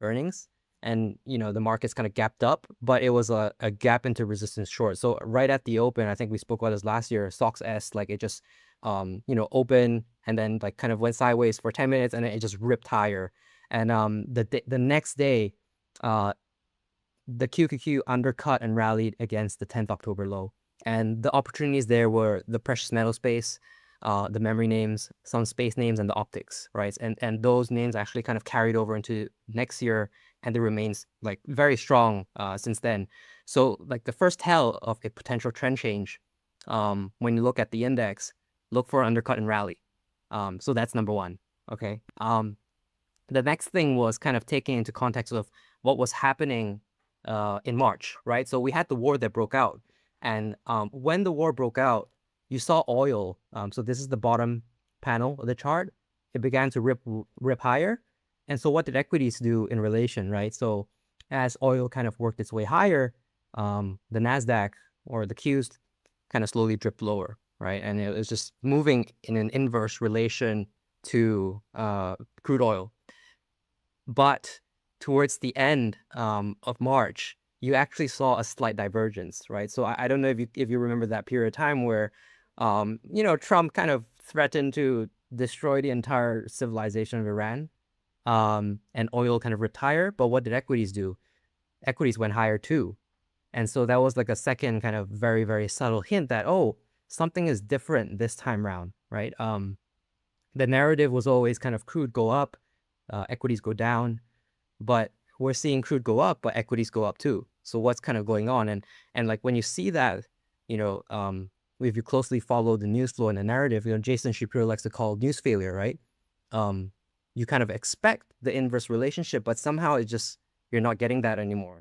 earnings, and the markets kind of gapped up, but it was a gap into resistance short. So right at the open, I think we spoke about this last year, SOX S, like it just open and then like kind of went sideways for 10 minutes and then it just ripped higher. And the next day, the QQQ undercut and rallied against the 10th October low. And the opportunities there were the precious metal space, the memory names, some space names, and the optics, right? And those names actually kind of carried over into next year, and it remains like very strong since then. So like the first tell of a potential trend change, when you look at the index, look for undercut and rally. So that's number one. Okay. The next thing was kind of taking into context of what was happening in March, right? So we had the war that broke out. And when the war broke out, you saw oil. So this is the bottom panel of the chart. It began to rip higher. And so what did equities do in relation, right? So as oil kind of worked its way higher, the NASDAQ or the Qs kind of slowly dripped lower, right? And it was just moving in an inverse relation to crude oil. But towards the end of March, you actually saw a slight divergence, right? So I don't know if you remember that period of time where, Trump kind of threatened to destroy the entire civilization of Iran, and oil kind of retire. But what did equities do? Equities went higher too. And so that was like a second kind of very, very subtle hint that, oh, something is different this time around, right? The narrative was always kind of crude go up, equities go down, but we're seeing crude go up, but equities go up too. So what's kind of going on? And like when you see that, if you closely follow the news flow and the narrative, Jason Shapiro likes to call news failure, right? You kind of expect the inverse relationship, but somehow you're not getting that anymore.